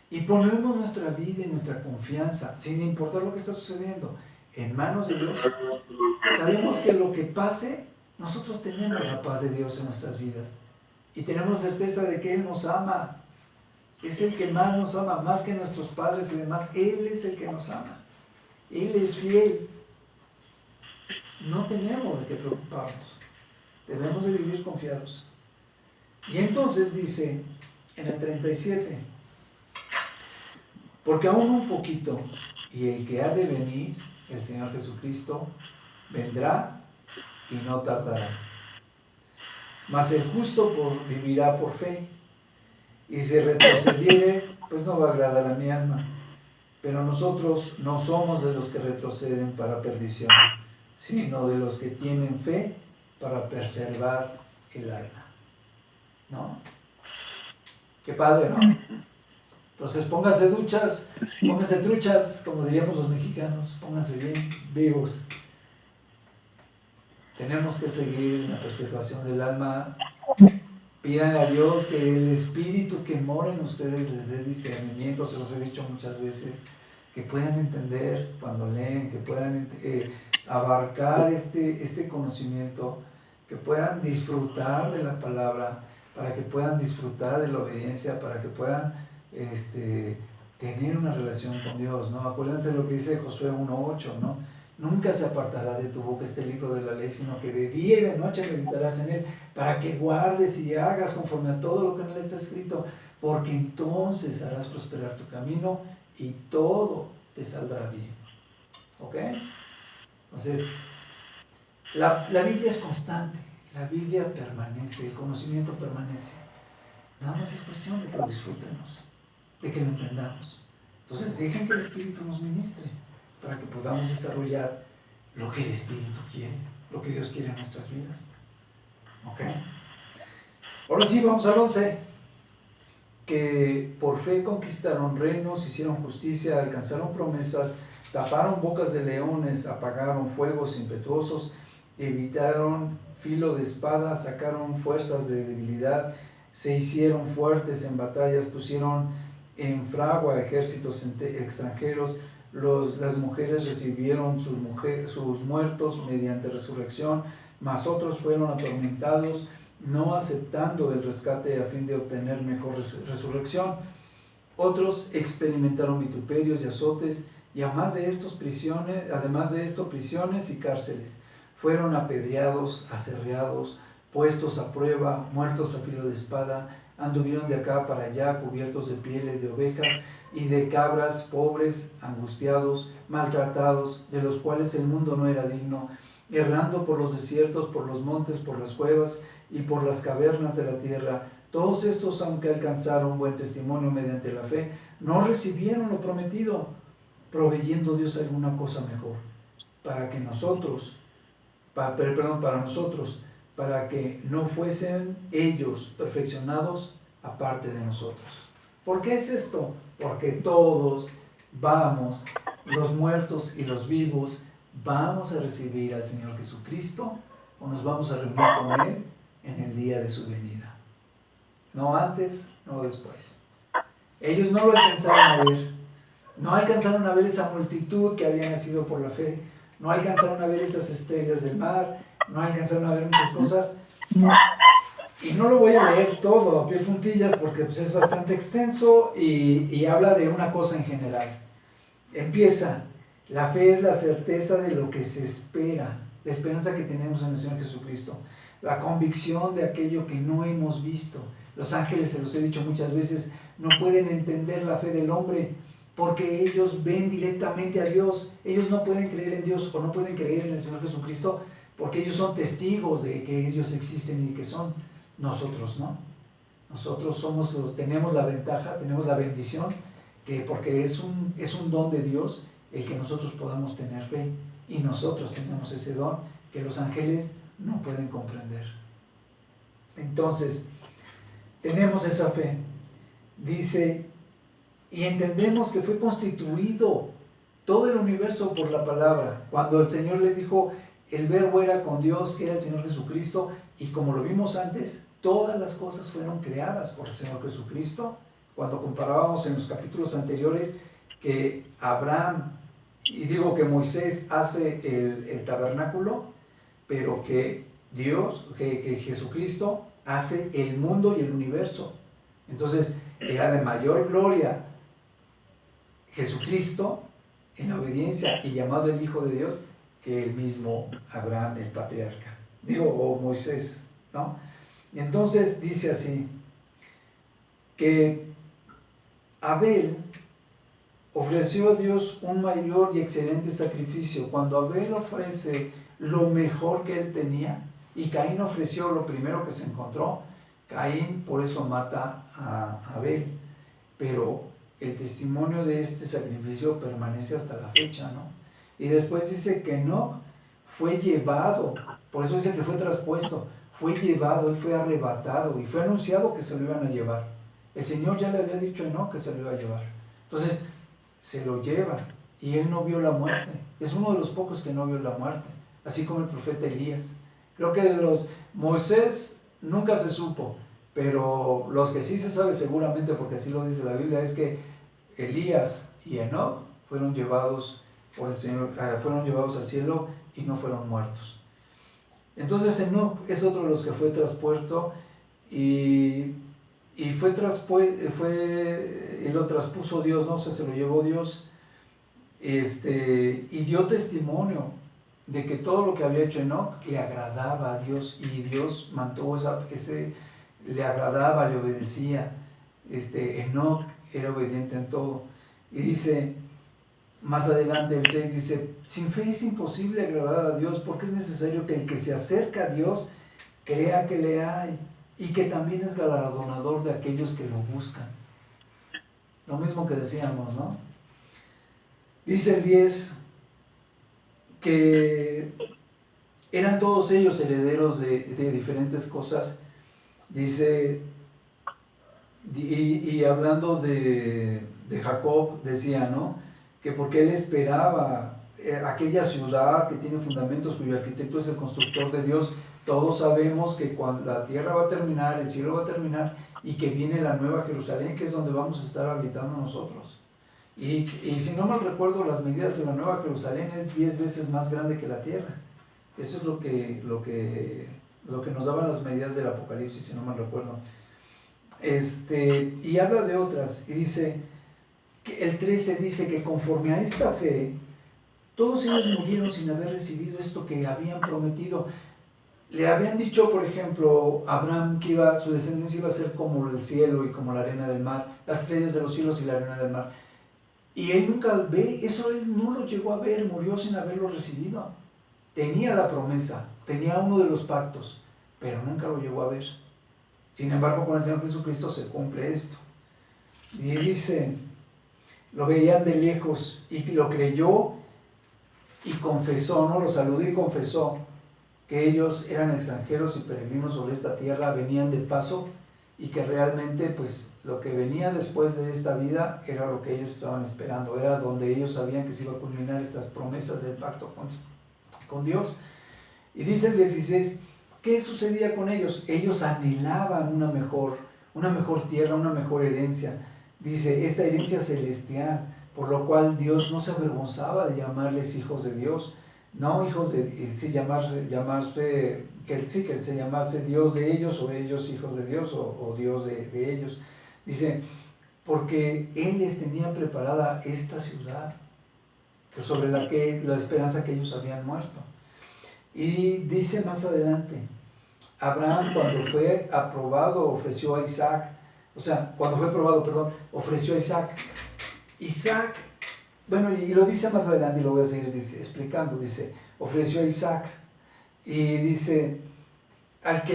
y ponemos nuestra vida y nuestra confianza, sin importar lo que está sucediendo, en manos de Dios, sabemos que lo que pase, nosotros tenemos la paz de Dios en nuestras vidas y tenemos certeza de que Él nos ama. Es el que más nos ama, más que nuestros padres y demás. Él es el que nos ama, Él es fiel. No tenemos de qué preocuparnos, debemos de vivir confiados. Y entonces dice en el 37, porque aún un poquito, y el que ha de venir, el Señor Jesucristo, vendrá y no tardará. Mas el justo vivirá por fe, y si retrocediere, pues no va a agradar a mi alma. Pero nosotros no somos de los que retroceden para perdición, sino de los que tienen fe para preservar el alma. ¿No? Qué padre, ¿no? Entonces pónganse duchas, pónganse truchas, como diríamos los mexicanos, pónganse bien vivos. Tenemos que seguir en la preservación del alma. Pidan a Dios que el Espíritu que mora en ustedes les dé discernimiento, se los he dicho muchas veces, que puedan entender cuando leen, que puedan abarcar este conocimiento, que puedan disfrutar de la palabra, para que puedan disfrutar de la obediencia, para que puedan tener una relación con Dios, ¿no? Acuérdense lo que dice Josué 1:8, ¿no? Nunca se apartará de tu boca este libro de la ley, sino que de día y de noche meditarás en él, para que guardes y hagas conforme a todo lo que en él está escrito, porque entonces harás prosperar tu camino y todo te saldrá bien. ¿Ok? Entonces, la Biblia es constante, la Biblia permanece, el conocimiento permanece. Nada más es cuestión de que lo disfrutemos, de que lo entendamos. Entonces, dejen que el Espíritu nos ministre para que podamos desarrollar lo que el Espíritu quiere, lo que Dios quiere en nuestras vidas. ¿Ok? Ahora sí, vamos al 11. Que por fe conquistaron reinos, hicieron justicia, alcanzaron promesas, taparon bocas de leones, apagaron fuegos impetuosos, evitaron filo de espada, sacaron fuerzas de debilidad, se hicieron fuertes en batallas, pusieron en fragua ejércitos extranjeros, las mujeres recibieron sus muertos mediante resurrección, mas otros fueron atormentados, no aceptando el rescate a fin de obtener mejor resurrección. Otros experimentaron vituperios y azotes, y además de esto prisiones y cárceles. Fueron apedreados, aserreados, puestos a prueba, muertos a filo de espada, anduvieron de acá para allá cubiertos de pieles de ovejas y de cabras, pobres, angustiados, maltratados, de los cuales el mundo no era digno, errando por los desiertos, por los montes, por las cuevas y por las cavernas de la tierra. Todos estos, aunque alcanzaron buen testimonio mediante la fe, no recibieron lo prometido, proveyendo Dios alguna cosa mejor, para nosotros, para que no fuesen ellos perfeccionados aparte de nosotros. ¿Por qué es esto? Porque todos vamos, los muertos y los vivos, vamos a recibir al Señor Jesucristo o nos vamos a reunir con Él en el día de su venida. No antes, no después. Ellos no lo alcanzaron a ver. No alcanzaron a ver esa multitud que había nacido por la fe. No alcanzaron a ver esas estrellas del mar. No alcanzaron a ver muchas cosas. Y no lo voy a leer todo a pie puntillas porque pues, es bastante extenso y habla de una cosa en general. Empieza, la fe es la certeza de lo que se espera, la esperanza que tenemos en el Señor Jesucristo, la convicción de aquello que no hemos visto. Los ángeles, se los he dicho muchas veces, no pueden entender la fe del hombre porque ellos ven directamente a Dios. Ellos no pueden creer en Dios o no pueden creer en el Señor Jesucristo porque ellos son testigos de que ellos existen y que son. Nosotros no. Nosotros tenemos la ventaja, tenemos la bendición, que porque es un don de Dios el que nosotros podamos tener fe, y nosotros tenemos ese don que los ángeles no pueden comprender. Entonces, tenemos esa fe. Dice, y entendemos que fue constituido todo el universo por la palabra. Cuando el Señor le dijo, el verbo era con Dios, que era el Señor Jesucristo, y como lo vimos antes, todas las cosas fueron creadas por el Señor Jesucristo. Cuando comparábamos en los capítulos anteriores que Abraham, y digo que Moisés hace el tabernáculo, pero que Dios, que Jesucristo hace el mundo y el universo. Entonces, era de mayor gloria Jesucristo en la obediencia y llamado el Hijo de Dios que el mismo Abraham, el patriarca. O Moisés, ¿no? Entonces dice así, que Abel ofreció a Dios un mayor y excelente sacrificio. Cuando Abel ofrece lo mejor que él tenía, y Caín ofreció lo primero que se encontró, Caín por eso mata a Abel, pero el testimonio de este sacrificio permanece hasta la fecha, ¿no? Y después dice que Enoc fue llevado, por eso dice que fue traspuesto, fue llevado, él fue arrebatado y fue anunciado que se lo iban a llevar. El Señor ya le había dicho a Enoc que se lo iba a llevar. Entonces, se lo lleva y él no vio la muerte. Es uno de los pocos que no vio la muerte, así como el profeta Elías. Creo que de Moisés nunca se supo, pero los que sí se sabe seguramente, porque así lo dice la Biblia, es que Elías y Enoc fueron llevados por el Señor, fueron llevados al cielo y no fueron muertos. Entonces Enoc es otro de los que fue traspuesto y lo traspuso Dios, no sé, se lo llevó Dios, y dio testimonio de que todo lo que había hecho Enoc le agradaba a Dios, y Dios mantuvo le agradaba, le obedecía. Enoc era obediente en todo. Y dice, más adelante el 6 dice, sin fe es imposible agradar a Dios, porque es necesario que el que se acerca a Dios crea que le hay y que también es galardonador de aquellos que lo buscan. Lo mismo que decíamos, ¿no? Dice el 10 que eran todos ellos herederos de diferentes cosas. Dice, y hablando de Jacob, decía, ¿no? Que porque él esperaba aquella ciudad que tiene fundamentos, cuyo arquitecto es el constructor de Dios. Todos sabemos que cuando la tierra va a terminar, el cielo va a terminar, y que viene la nueva Jerusalén, que es donde vamos a estar habitando nosotros. Y si no mal recuerdo, las medidas de la Nueva Jerusalén es 10 veces más grande que la tierra. Eso es lo que nos daban las medidas del Apocalipsis, si no mal recuerdo. Y habla de otras, y dice, que el 13 dice que conforme a esta fe, todos ellos murieron sin haber recibido esto que habían prometido. Le habían dicho, por ejemplo, a Abraham que su descendencia iba a ser como el cielo y como la arena del mar, las estrellas de los cielos y la arena del mar. Y él nunca ve, eso él no lo llegó a ver, murió sin haberlo recibido. Tenía la promesa, tenía uno de los pactos, pero nunca lo llegó a ver. Sin embargo, con el Señor Jesucristo se cumple esto. Y dice, lo veían de lejos y lo creyó y confesó, ¿no? Lo saludó y confesó que ellos eran extranjeros y peregrinos sobre esta tierra, venían de paso y que realmente pues lo que venía después de esta vida era lo que ellos estaban esperando, era donde ellos sabían que se iba a culminar estas promesas del pacto con Dios. Y dice el 16, ¿qué sucedía con ellos? Ellos anhelaban una mejor tierra, una mejor herencia. Dice, esta herencia celestial, por lo cual Dios no se avergonzaba de llamarles hijos de Dios, no hijos de, sí, que se llamase Dios de ellos o ellos hijos de Dios o Dios de ellos. Dice, porque Él les tenía preparada esta ciudad, sobre la esperanza que ellos habían muerto. Y dice más adelante, Abraham cuando fue aprobado ofreció a Isaac, ofreció a Isaac. Isaac, bueno, y lo dice más adelante y lo voy a seguir explicando, dice, ofreció a Isaac y dice, al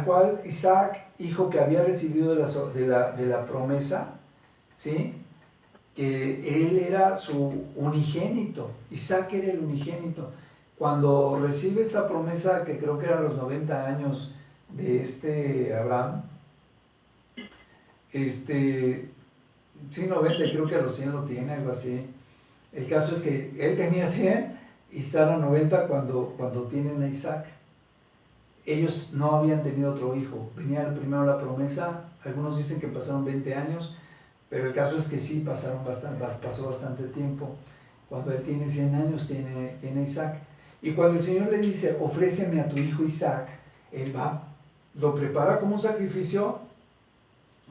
cual Isaac, hijo que había recibido de la promesa, ¿sí? Que él era su unigénito, Isaac era el unigénito. Cuando recibe esta promesa, que creo que eran los 90 años de Abraham, sí, 90, creo que a los 100 lo tiene, algo así. El caso es que él tenía 100 y Sara 90 cuando tienen a Isaac. Ellos no habían tenido otro hijo. Venía primero la promesa, algunos dicen que pasaron 20 años, pero el caso es que sí, pasó bastante tiempo. Cuando él tiene 100 años, tiene a Isaac. Y cuando el Señor le dice, ofréceme a tu hijo Isaac, él va, lo prepara como un sacrificio,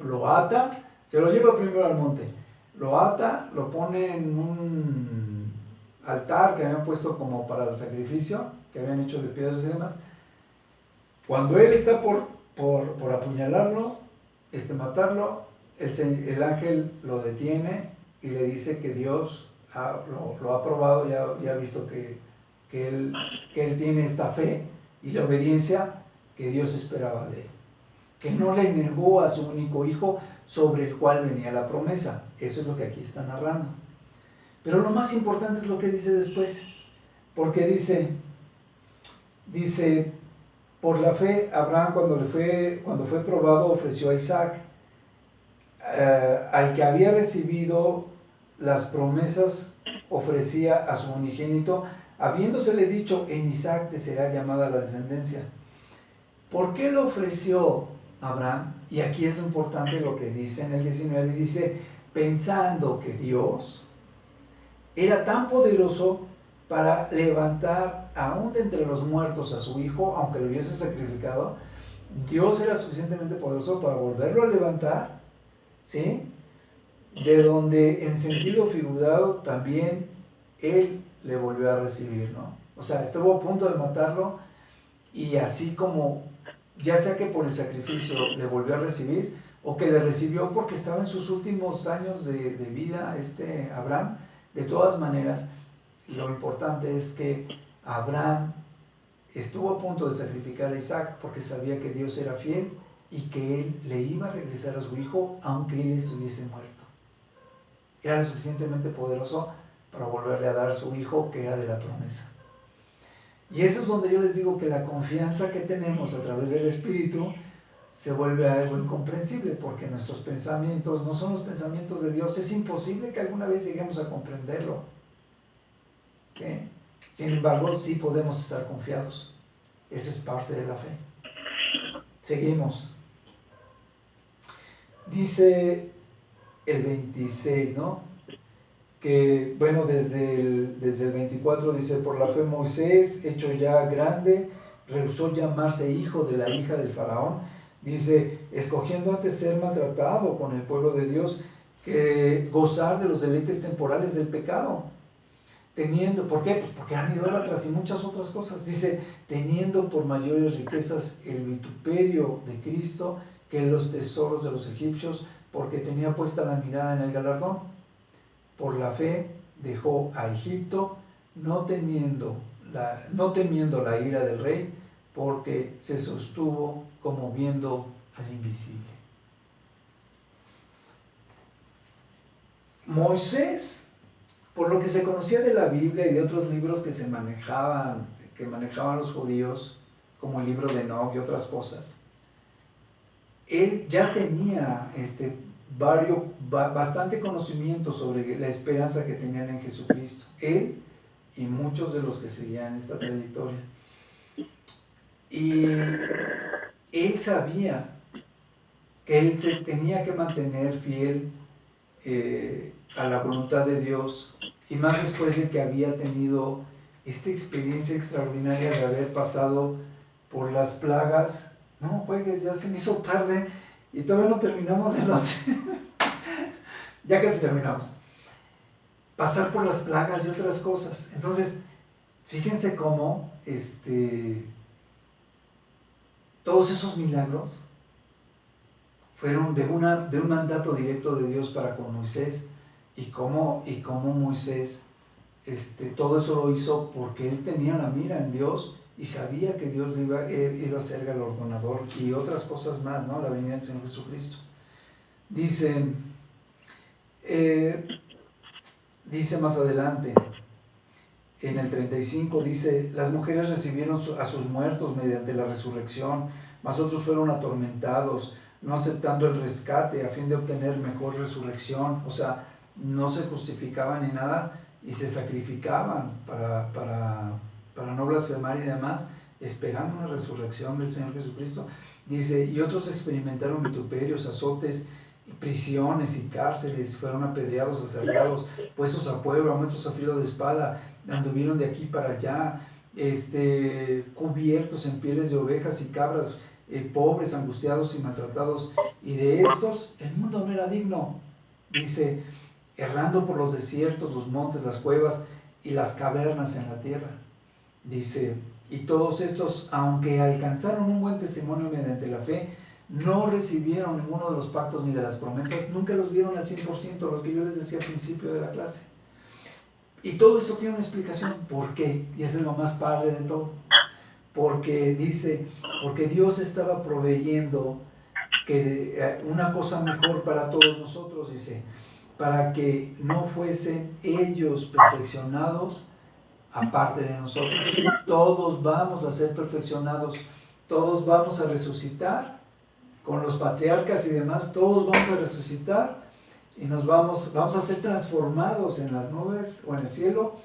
lo ata, se lo lleva primero al monte, lo ata, lo pone en un altar que habían puesto como para el sacrificio, que habían hecho de piedras y demás. Cuando él está por apuñalarlo, matarlo, el ángel lo detiene y le dice que Dios lo ha probado, ya ha visto que él tiene esta fe y la obediencia que Dios esperaba de él. Que no le negó a su único hijo sobre el cual venía la promesa. Eso es lo que aquí está narrando. Pero lo más importante es lo que dice después. Porque dice, por la fe, Abraham cuando fue probado ofreció a Isaac, al que había recibido las promesas ofrecía a su unigénito, habiéndosele dicho, en Isaac te será llamada la descendencia. ¿Por qué lo ofreció Abraham? Y aquí es lo importante lo que dice en el 19, dice, pensando que Dios era tan poderoso para levantar aún de entre los muertos a su hijo, aunque lo hubiese sacrificado, Dios era suficientemente poderoso para volverlo a levantar, ¿sí? De donde en sentido figurado también él le volvió a recibir, ¿no? O sea, estuvo a punto de matarlo y así como, ya sea que por el sacrificio le volvió a recibir o que le recibió porque estaba en sus últimos años de vida Abraham, de todas maneras, lo importante es que Abraham estuvo a punto de sacrificar a Isaac porque sabía que Dios era fiel y que él le iba a regresar a su hijo aunque él estuviese muerto. Era lo suficientemente poderoso para volverle a dar a su hijo que era de la promesa. Y eso es donde yo les digo que la confianza que tenemos a través del Espíritu se vuelve algo incomprensible, porque nuestros pensamientos no son los pensamientos de Dios. Es imposible que alguna vez lleguemos a comprenderlo. ¿Sí? Sin embargo, sí podemos estar confiados. Esa es parte de la fe. Seguimos. Dice el 26, ¿no? Que, bueno, desde el 24 dice, por la fe Moisés, hecho ya grande, rehusó llamarse hijo de la hija del faraón. Dice, escogiendo antes ser maltratado con el pueblo de Dios que gozar de los deleites temporales del pecado. Teniendo, ¿por qué? Pues porque eran idólatras y muchas otras cosas. Dice, teniendo por mayores riquezas el vituperio de Cristo que los tesoros de los egipcios, porque tenía puesta la mirada en el galardón. Por la fe dejó a Egipto, no temiendo la ira del rey, porque se sostuvo como viendo al invisible. Moisés, por lo que se conocía de la Biblia y de otros libros que manejaban los judíos, como el libro de Enoch y otras cosas, él ya tenía bastante conocimiento sobre la esperanza que tenían en Jesucristo. Él y muchos de los que seguían esta trayectoria. Y él sabía que él se tenía que mantener fiel a la voluntad de Dios, y más después de que había tenido esta experiencia extraordinaria de haber pasado por las plagas. No juegues, ya se me hizo tarde y todavía no terminamos el 11. Ya casi terminamos. Pasar por las plagas y otras cosas. Entonces, fíjense cómo todos esos milagros fueron de un mandato directo de Dios para con Moisés, y cómo Moisés todo eso lo hizo porque él tenía la mira en Dios y sabía que Dios iba a ser galardonador, y otras cosas más, ¿no? La venida del Señor Jesucristo. Dice más adelante, en el 35, dice, las mujeres recibieron a sus muertos mediante la resurrección, mas otros fueron atormentados, no aceptando el rescate a fin de obtener mejor resurrección. O sea, no se justificaban ni nada y se sacrificaban para no blasfemar y demás, esperando una resurrección del Señor Jesucristo. Dice, y otros experimentaron vituperios, azotes, prisiones y cárceles, fueron apedreados, aserrados, puestos a prueba, muertos a filo de espada, anduvieron de aquí para allá, cubiertos en pieles de ovejas y cabras, pobres, angustiados y maltratados, y de estos el mundo no era digno. Dice, errando por los desiertos, los montes, las cuevas y las cavernas en la tierra. Dice, y todos estos, aunque alcanzaron un buen testimonio mediante la fe, no recibieron ninguno de los pactos ni de las promesas, nunca los vieron al 100%, lo que yo les decía al principio de la clase. Y todo esto tiene una explicación. ¿Por qué? Y eso es lo más padre de todo. Porque dice, porque Dios estaba proveyendo una cosa mejor para todos nosotros, dice, para que no fuesen ellos perfeccionados aparte de nosotros. Todos vamos a ser perfeccionados, todos vamos a resucitar con los patriarcas y demás, todos vamos a resucitar y nos vamos a ser transformados en las nubes o en el cielo,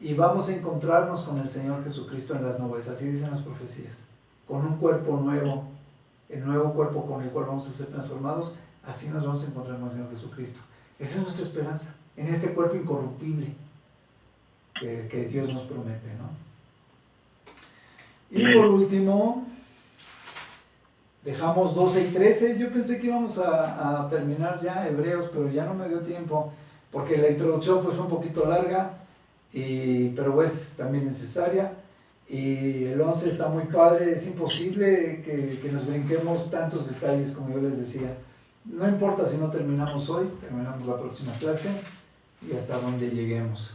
y vamos a encontrarnos con el Señor Jesucristo en las nubes. Así dicen las profecías, con un cuerpo nuevo, el nuevo cuerpo con el cual vamos a ser transformados. Así nos vamos a encontrar con el Señor Jesucristo. Esa es nuestra esperanza, en este cuerpo incorruptible que Dios nos promete, ¿no? Y por último, dejamos 12 y 13. Yo pensé que íbamos a terminar ya Hebreos, pero ya no me dio tiempo, porque la introducción pues fue un poquito larga, pero es también necesaria. Y el 11 está muy padre. Es imposible que nos brinquemos tantos detalles, como yo les decía. No importa si no terminamos hoy, terminamos la próxima clase y hasta donde lleguemos.